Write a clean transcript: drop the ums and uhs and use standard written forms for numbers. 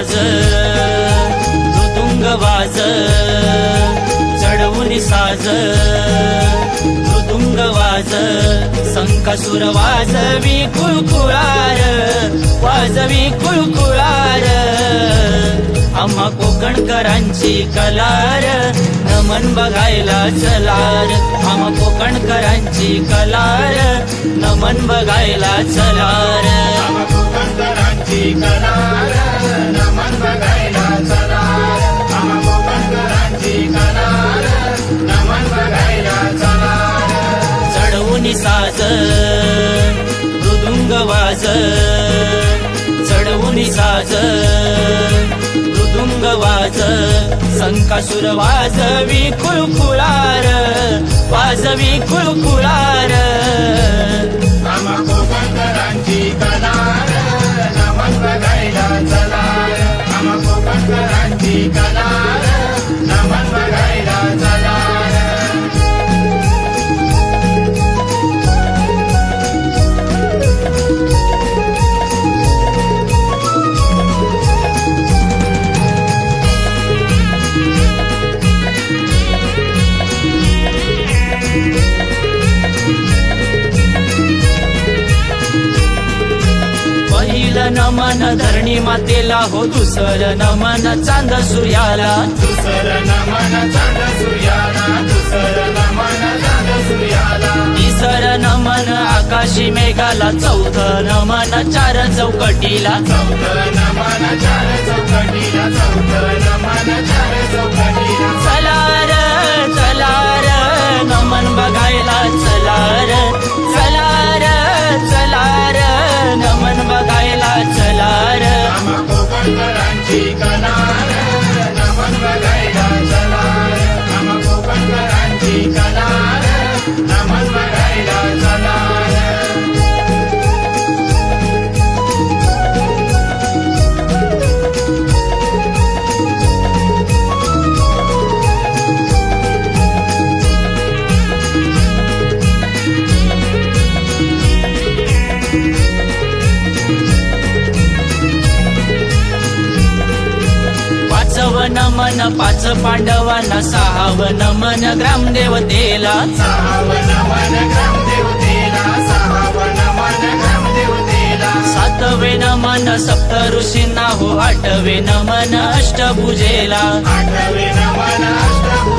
साज मृदुंग वाज चढवून साज मृदुंग वाज संकासुर वाजवी कुळकुळार वाजवी कुळकुळार आम्हा कोकणकरांची कलार नमन बघायला चलार आम्हा कोकणकरांची कलार नमन बघायला चलार आम्हा कोकणकरांची कलार नमन बघायला चलार आम्हा कोकणकरांची कलार नमन बघायला चलार चढवून साज मृदुंग वाज चढवून साज मृदुंग वाज संकासुर वाजवी कुळकुळार वाजवी कुळकुळार आम्हा कोकणकरांची कलार नमन बघायला चलार आम्हा कोकणकरांची कलार नमन बघायला चलार पहिलं नमन धरणी मातेला हो दुसरं नमन चांद सूर्याला दुसरं नमन चांद सूर्याला दुसरं नमन चांद सूर्याला तिसरं नमन आकाशी मेघाला चौथं नमन चार चौकटीला चौथं नमन चार चौकटीला चौथं नमन चार चौकटीला चलार चलार नमन बघायला चलार चलार चलार नमन बघायला चलार आम्हा कोकणकरांची कलार नमन बघायला चलार आम्हा कोकणकरांची कलार नमन बघायला चलार पाचवं नमन पाच पांडवांना सहावं नमन ग्रामदेवतेला सहावं नमन ग्रामदेवतेला सहावं नमन ग्रामदेवतेला सातवे नमन सप्त ऋषींना हो आठवे नमन अष्टभुजेला आठवे नमन अष्टभुजेला